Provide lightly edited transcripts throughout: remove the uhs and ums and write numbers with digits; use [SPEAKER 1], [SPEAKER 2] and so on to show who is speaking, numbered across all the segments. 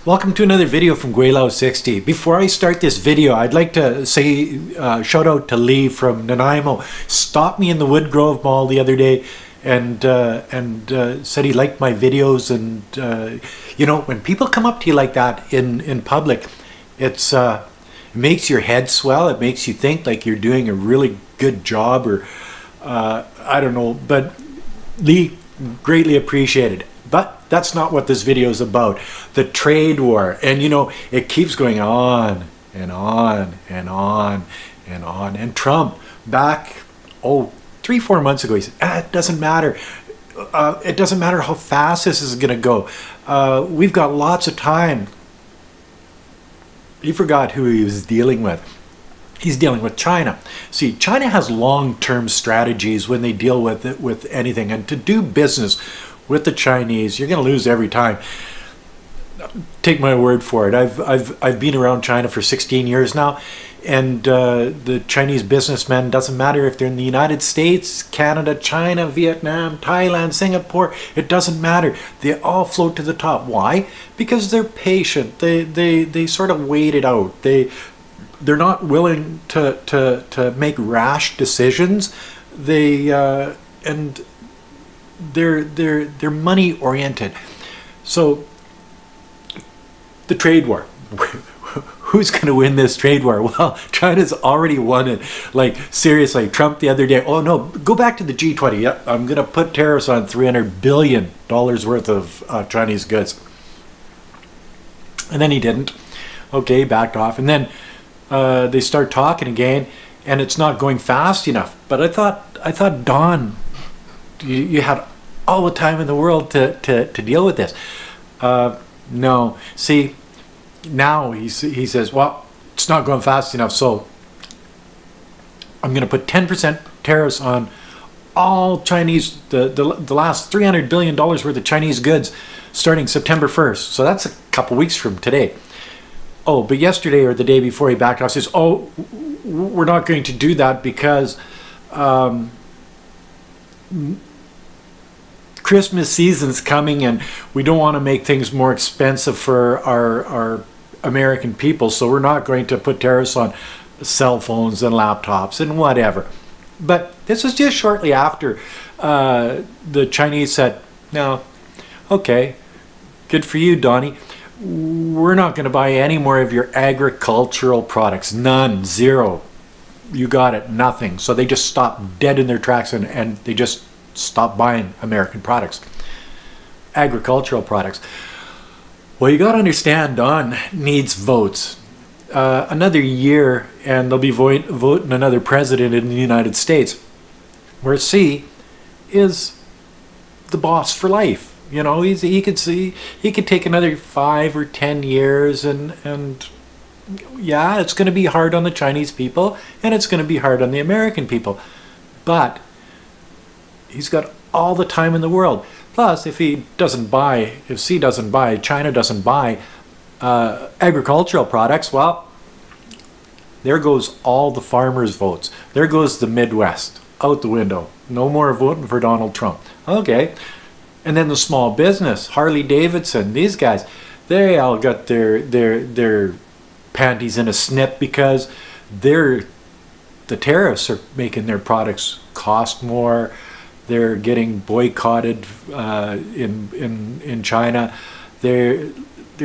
[SPEAKER 1] Welcome to another video from Gweilo 60. Before I start this video, I'd like to say shout out to Lee from Nanaimo. Stopped me in the Woodgrove Mall the other day and said he liked my videos. And you know, when people come up to you like that in public, it makes your head swell. It makes you think like you're doing a really good job, or I don't know. But Lee, greatly appreciated. But that's not what this video is about. The trade war. And you know, it keeps going on and on and on and on. And Trump, back, 3-4 months ago, he said, it doesn't matter. It doesn't matter how fast this is going to go. We've got lots of time. He forgot who he was dealing with. He's dealing with China. See, China has long-term strategies when they deal with anything. And to do business with the Chinese, you're going to lose every time. Take my word for it. I've been around China for 16 years now, and the Chinese businessmen, doesn't matter if they're in the United States, Canada, China, Vietnam, Thailand, Singapore, it doesn't matter. They all float to the top. Why? Because they're patient. They sort of wait it out. They're not willing to make rash decisions. They're money oriented. So the trade war, who's going to win this trade war? Well, China's already won it. Like, seriously, Trump the other day, oh no, go back to the G20. Yep, I'm going to put tariffs on $300 billion worth of Chinese goods. And then he didn't. Okay, backed off. And then they start talking again, and it's not going fast enough. But I thought, Don, you had all the time in the world to deal with this. No. See, now he says, well, it's not going fast enough, so I'm going to put 10% tariffs on all Chinese, the last $300 billion worth of Chinese goods starting September 1st. So that's a couple weeks from today. Oh, but yesterday or the day before, he backed off, says, oh, we're not going to do that because Christmas season's coming and we don't want to make things more expensive for our American people, so we're not going to put tariffs on cell phones and laptops and whatever. But this was just shortly after the Chinese said, no, okay, good for you, Donnie. We're not going to buy any more of your agricultural products. None. Zero. You got it. Nothing. So they just stopped dead in their tracks and they just stopped buying American products. Agricultural products. Well, you got to understand, Don needs votes. Another year and they'll be voting another president in the United States, where C is the boss for life. You know, he could take another 5 or 10 years, and yeah, it's going to be hard on the Chinese people and it's going to be hard on the American people, but he's got all the time in the world. Plus, if C doesn't buy, China doesn't buy agricultural products, well, there goes all the farmers' votes. There goes the Midwest out the window. No more voting for Donald Trump. Okay. And then the small business, Harley Davidson, these guys, they all got their panties in a snip because the tariffs are making their products cost more. They're getting boycotted in China. They're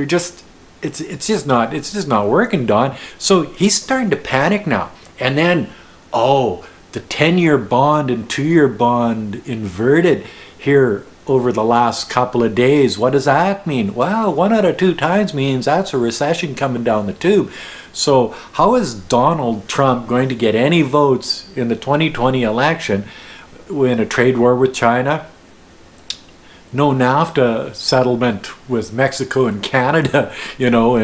[SPEAKER 1] just it's just not working, Don. So he's starting to panic now. And then, oh, the 10-year bond and 2-year bond inverted here over the last couple of days. What does that mean? Well, 1 out of 2 times means that's a recession coming down the tube. So how is Donald Trump going to get any votes in the 2020 election in a trade war with China? No NAFTA settlement with Mexico and Canada, you know,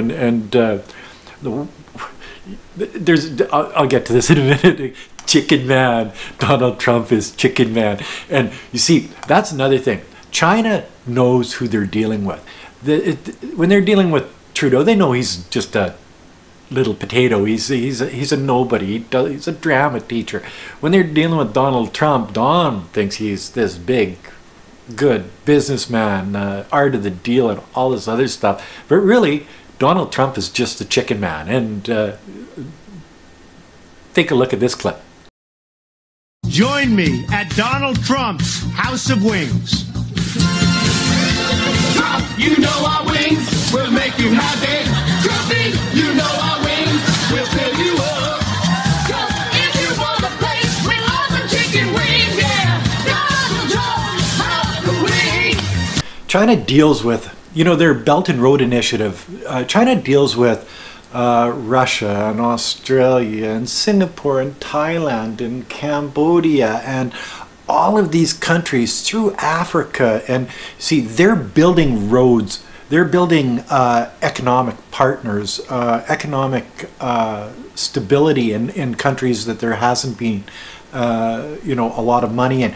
[SPEAKER 1] there's, I'll get to this in a minute. Chickenman. Donald Trump is Chickenman. And you see, that's another thing. China knows who they're dealing with. When they're dealing with Trudeau, they know he's just a little potato. He's a nobody. He's a drama teacher. When they're dealing with Donald Trump, Don thinks he's this big good businessman, art of the deal, and all this other stuff. But really, Donald Trump is just the chicken man. And take a look at this clip.
[SPEAKER 2] Join me at Donald Trump's House of Wings.
[SPEAKER 3] Trump, you know our wings will make you happy. Trumpy, you know our wings will fill you up. Trump, if you want a place with awesome chicken wings, yeah, Donald Trump's House of Wings.
[SPEAKER 1] China deals with, you know, their Belt and Road Initiative. China deals with Russia and Australia and Singapore and Thailand and Cambodia and all of these countries through Africa. And see, they're building roads, they're building economic partners, economic stability in countries that there hasn't been you know, a lot of money in.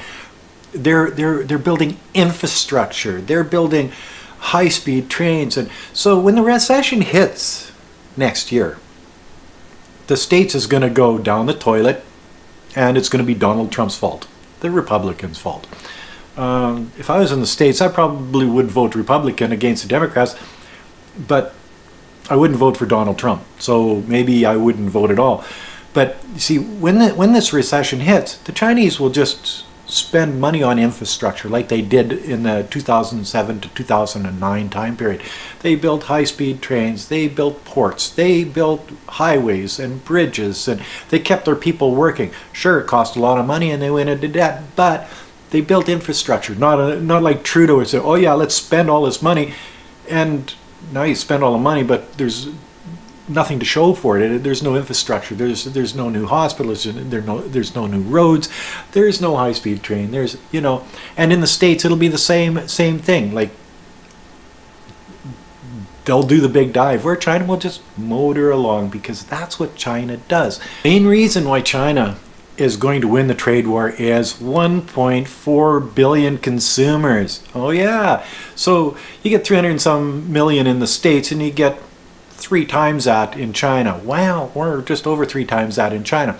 [SPEAKER 1] They're building infrastructure, they're building high-speed trains. And so when the recession hits next year, the States is going to go down the toilet, and it's going to be Donald Trump's fault, the Republicans' fault. If I was in the States, I probably would vote Republican against the Democrats, but I wouldn't vote for Donald Trump, so maybe I wouldn't vote at all. But you see, when this recession hits, the Chinese will just spend money on infrastructure like they did in the 2007 to 2009 time period. They built high-speed trains, they built ports, they built highways and bridges, and they kept their people working. Sure, it cost a lot of money and they went into debt, but they built infrastructure. Not like Trudeau would say, oh yeah, let's spend all this money, and now you spend all the money, but there's nothing to show for it. There's no infrastructure. There's no new hospitals. There's no new roads. There's no high-speed train. There's, you know, and in the States it'll be the same thing. Like, they'll do the big dive, where China will just motor along, because that's what China does. Main reason why China is going to win the trade war is 1.4 billion consumers. Oh yeah. So you get 300 and some million in the States, and you get 3 times that in China. Wow, we're just over 3 times that in China.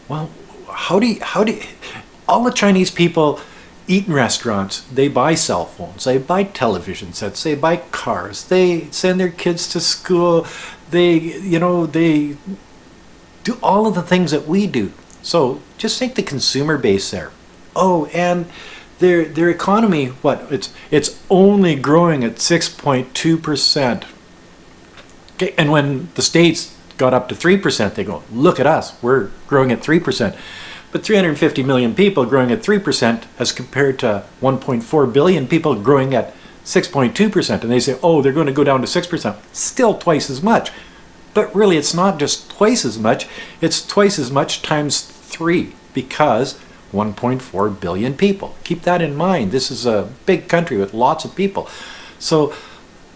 [SPEAKER 1] Well, how do you, all the Chinese people eat in restaurants, they buy cell phones, they buy television sets, they buy cars, they send their kids to school, they, you know, they do all of the things that we do. So just think the consumer base there. Oh, and their economy, what, it's only growing at 6.2%. Okay, and when the States got up to 3%, they go, look at us, we're growing at 3%. But 350 million people growing at 3% as compared to 1.4 billion people growing at 6.2%. And they say, oh, they're going to go down to 6%. Still twice as much. But really, it's not just twice as much, it's twice as much times 3, because 1.4 billion people. Keep that in mind. This is a big country with lots of people. So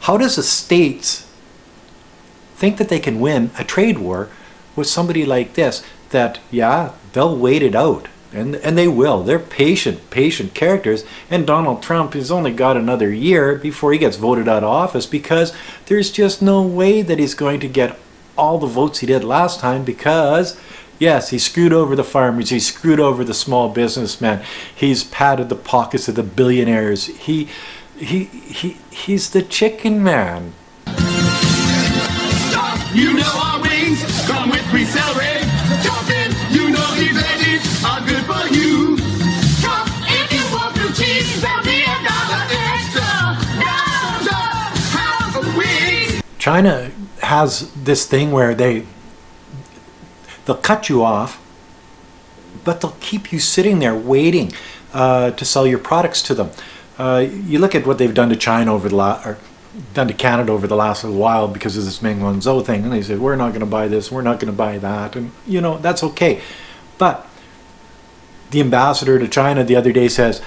[SPEAKER 1] how does the States think that they can win a trade war with somebody like this, that, yeah, they'll wait it out, and they will. They're patient characters, and Donald Trump has only got another year before he gets voted out of office, because there's just no way that he's going to get all the votes he did last time, because yes, he screwed over the farmers, he screwed over the small businessmen, he's padded the pockets of the billionaires, he's the chicken man.
[SPEAKER 3] You know our wings come with free celery. Jump in, you know these veggies are good for you. Jump if you want blue cheese, there'll be $1 extra. Donald House of Wings.
[SPEAKER 1] China has this thing where they'll cut you off, but they'll keep you sitting there waiting to sell your products to them. You look at what they've done to China over the done to Canada over the last little while because of this Meng Wanzhou thing, and they said, we're not going to buy this, we're not going to buy that, and you know, that's okay. But the ambassador to China the other day says,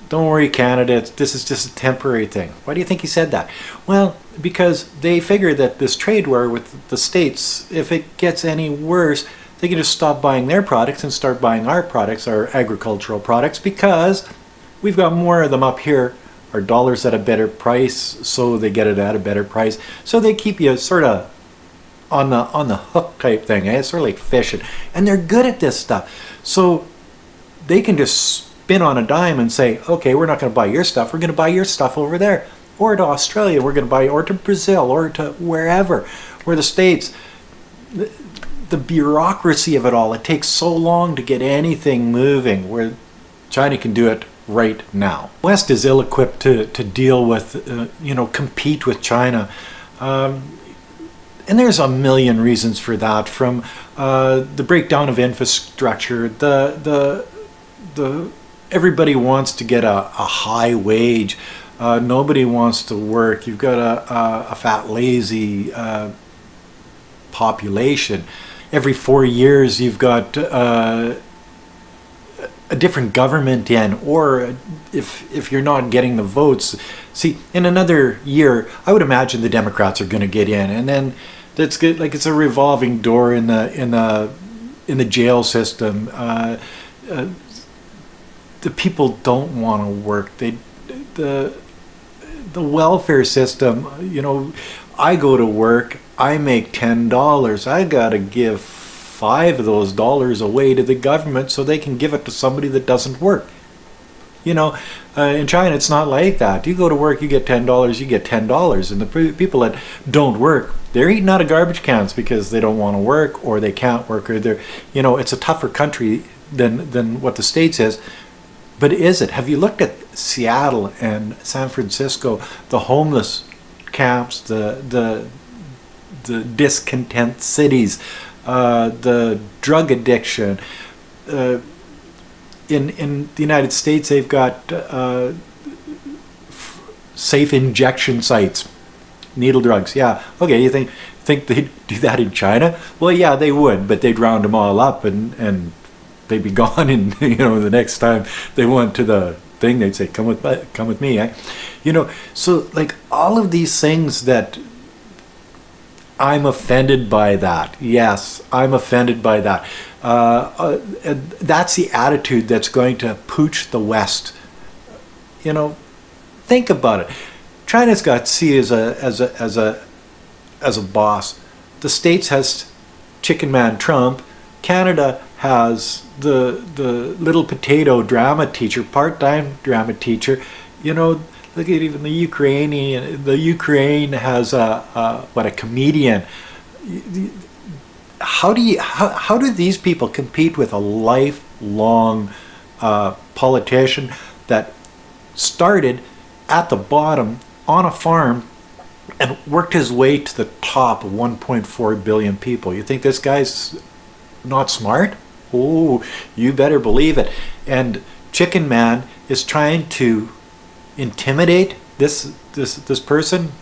[SPEAKER 1] don't worry Canada, this is just a temporary thing. Why do you think he said that? Well, because they figure that this trade war with the States, if it gets any worse, they can just stop buying their products and start buying our products, our agricultural products, because we've got more of them up here. Our dollar's at a better price, so they get it at a better price. So they keep you sort of on the hook type thing. It's sort of like fishing, and they're good at this stuff. So they can just spin on a dime and say, okay, we're not going to buy your stuff, we're going to buy your stuff over there. Or to Australia, we're going to buy, or to Brazil, or to wherever. Where the States, the bureaucracy of it all, it takes so long to get anything moving, where China can do it right now. West is ill-equipped to deal with, compete with China. And there's a million reasons for that, from the breakdown of infrastructure, everybody wants to get a high wage. Nobody wants to work. You've got a fat, lazy population. Every 4 years you've got a different government in, or if you're not getting the votes, see, in another year I would imagine the Democrats are going to get in, and then it's good, like it's a revolving door in the jail system. The people don't want to work. The welfare system, I go to work, I make $10, I gotta give $5 of those dollars away to the government so they can give it to somebody that doesn't work. In China it's not like that. You go to work, you get $10, you get $10, and the people that don't work, they're eating out of garbage cans because they don't want to work, or they can't work, or they're, it's a tougher country than what the States is. But is it? Have you looked at Seattle and San Francisco, the homeless camps, the discontent cities, the drug addiction? In the United States, they've got safe injection sites, needle drugs. Yeah, okay. You think they'd do that in China? Well, yeah, they would, but they'd round them all up and they'd be gone. And the next time they went to the thing, they'd say, "Come with me." Eh? So like all of these things that. I'm offended by that. Yes, I'm offended by that. That's the attitude that's going to pooch the West. Think about it. China's got Xi as a boss. The States has Chickenman Trump. Canada has the little potato drama teacher, part-time drama teacher. Look at even the Ukrainian. The Ukraine has a comedian. How do these people compete with a lifelong politician that started at the bottom on a farm and worked his way to the top of 1.4 billion people? You think this guy's not smart? Oh, you better believe it. And Chickenman is trying to intimidate this person,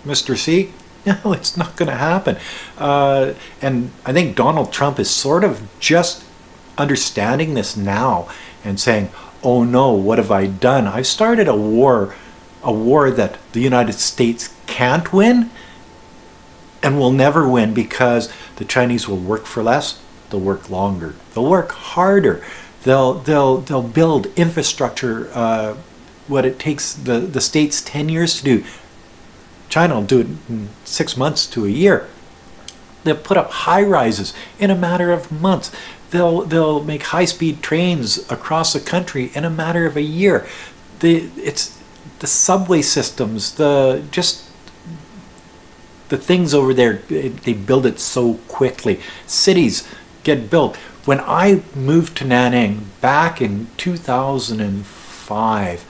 [SPEAKER 1] Mr. C? No, it's not going to happen. And I think Donald Trump is sort of just understanding this now and saying, oh no, what have I done? I've started a war that the United States can't win and will never win, because the Chinese will work for less, they'll work longer, they'll work harder, they'll build infrastructure, what it takes the States 10 years to do, China will do it in 6 months to a year. They'll put up high-rises in a matter of months. They'll make high-speed trains across the country in a matter of a year. It's the subway systems, the things over there, they build it so quickly. Cities get built. When I moved to Nanning back in 2005,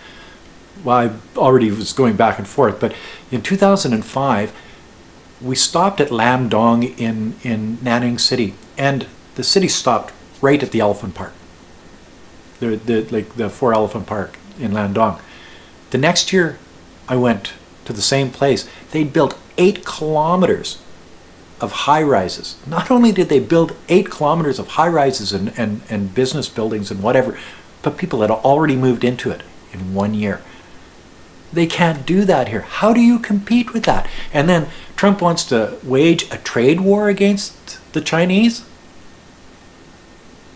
[SPEAKER 1] well, I already was going back and forth, but in 2005, we stopped at Lam Dong in Nanning City, and the city stopped right at the elephant park, the 4 elephant park in Lam Dong. The next year, I went to the same place. They built 8 kilometers of high-rises. Not only did they build 8 kilometers of high-rises and business buildings and whatever, but people had already moved into it in 1 year. They can't do that here. How do you compete with that? And then Trump wants to wage a trade war against the Chinese?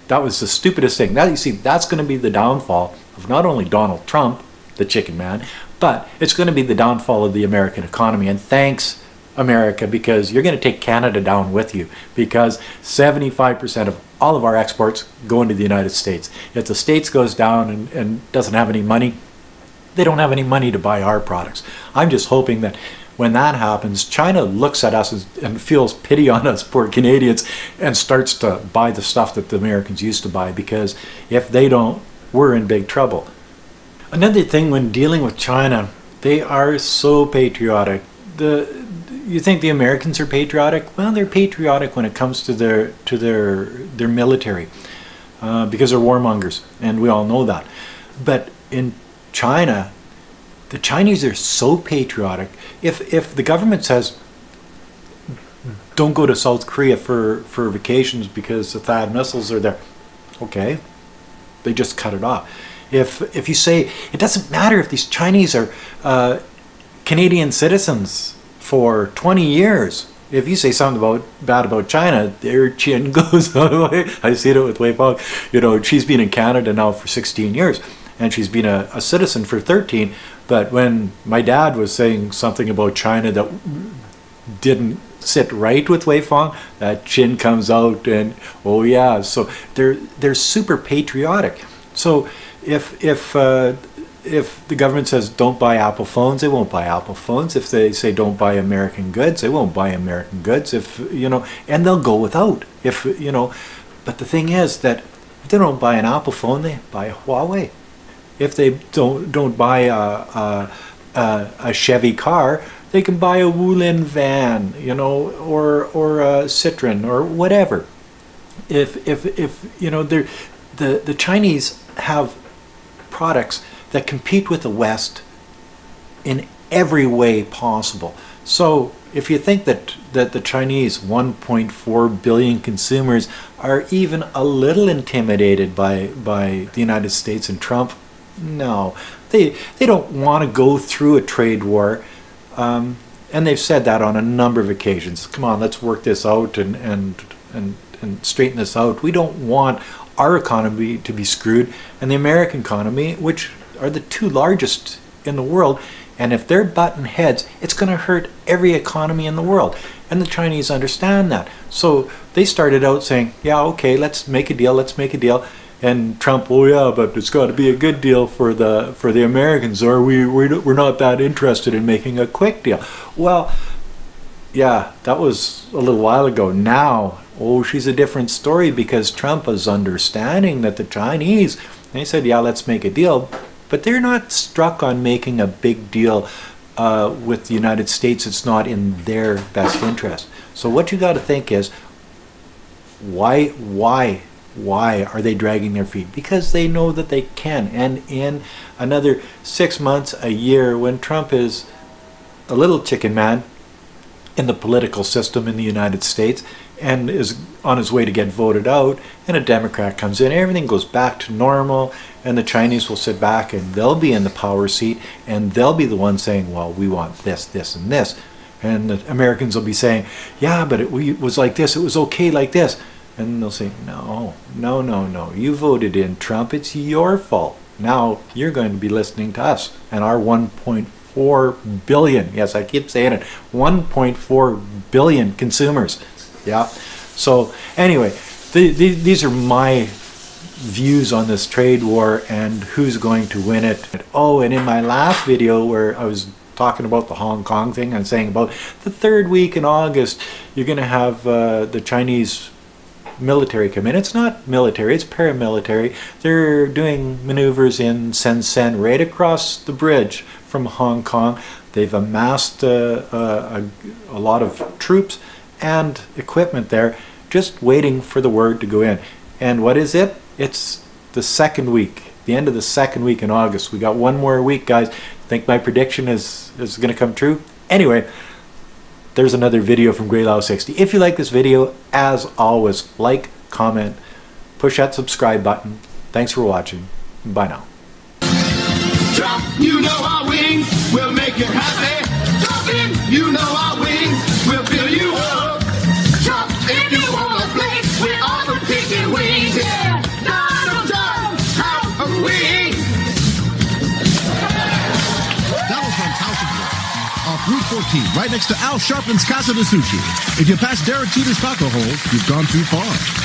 [SPEAKER 1] That was the stupidest thing. Now you see, that's going to be the downfall of not only Donald Trump, the chicken man, but it's going to be the downfall of the American economy. And thanks, America, because you're going to take Canada down with you, because 75% of all of our exports go into the United States. If the States goes down and doesn't have any money, they don't have any money to buy our products. I'm just hoping that when that happens, China looks at us and feels pity on us, poor Canadians, and starts to buy the stuff that the Americans used to buy, because if they don't, we're in big trouble. Another thing when dealing with China, they are so patriotic. You think the Americans are patriotic? Well, they're patriotic when it comes to their military, because they're warmongers, and we all know that. But in China, the Chinese are so patriotic. If the government says, don't go to South Korea for vacations because the THAAD missiles are there, okay, they just cut it off. If you say, it doesn't matter if these Chinese are Canadian citizens for 20 years, if you say something bad about China, their chin goes all the way. I see it with Wei Fang. You know, she's been in Canada now for 16 years, and she's been a citizen for 13. But when my dad was saying something about China that didn't sit right with Wei Fang, that chin comes out, and oh yeah. So they're super patriotic. So if the government says don't buy Apple phones, they won't buy Apple phones. If they say don't buy American goods, they won't buy American goods. If you know, and they'll go without. If you know, but the thing is that if they don't buy an Apple phone, they buy a Huawei. If they don't buy a Chevy car, they can buy a Wulin van, you know, or a Citroen or whatever. If you know, the Chinese have products that compete with the West in every way possible. So if you think that the Chinese 1.4 billion consumers are even a little intimidated by the United States and Trump, no, they don't want to go through a trade war, and they've said that on a number of occasions. Come on, let's work this out and straighten this out. We don't want our economy to be screwed, and the American economy, which are the two largest in the world, and if they're butting heads, it's going to hurt every economy in the world. And the Chinese understand that. So they started out saying, yeah, okay, let's make a deal. And Trump, oh yeah, but it's got to be a good deal for the Americans, or we're not that interested in making a quick deal. Well, yeah, that was a little while ago. Now, oh, she's a different story, because Trump is understanding that the Chinese, they said, yeah, let's make a deal, but they're not struck on making a big deal with the United States. It's not in their best interest. So what you got to think is, why are they dragging their feet? Because they know that they can. And in another 6 months, a year, when Trump is a little chicken man in the political system in the United States and is on his way to get voted out, and a Democrat comes in, everything goes back to normal, and the Chinese will sit back and they'll be in the power seat, and they'll be the ones saying, well, we want this, this, and this. And the Americans will be saying, yeah, but it was like this, it was okay like this. And they'll say, no, you voted in Trump, it's your fault. Now you're going to be listening to us and our 1.4 billion, yes, I keep saying it, 1.4 billion consumers. Yeah. So anyway, these are my views on this trade war and who's going to win it. Oh, and in my last video where I was talking about the Hong Kong thing, I'm saying about the third week in August, you're going to have the Chinese military come in. It's not military, it's paramilitary. They're doing maneuvers in Shenzhen, right across the bridge from Hong Kong. They've amassed a lot of troops and equipment there, just waiting for the word to go in. And what is it? It's the second week, the end of the second week in August. We got one more week, guys. Think my prediction is going to come true? Anyway, there's another video from Gweilo 60. If you like this video, as always, like, comment, push that subscribe button. Thanks for watching. Bye now.
[SPEAKER 3] Trump, you know our wings will make you happy. Trumpin', you know our wings will fill you up. Trump, if you want a place with all the chicken wings, yeah. Donald Trump, House of Wings.
[SPEAKER 2] Donald Trump's House of Wings off Route 4.
[SPEAKER 4] 14, right next to Al Sharpton's Casa de Sushi. If you pass Derek Jeter's Taco Hole, you've gone too far.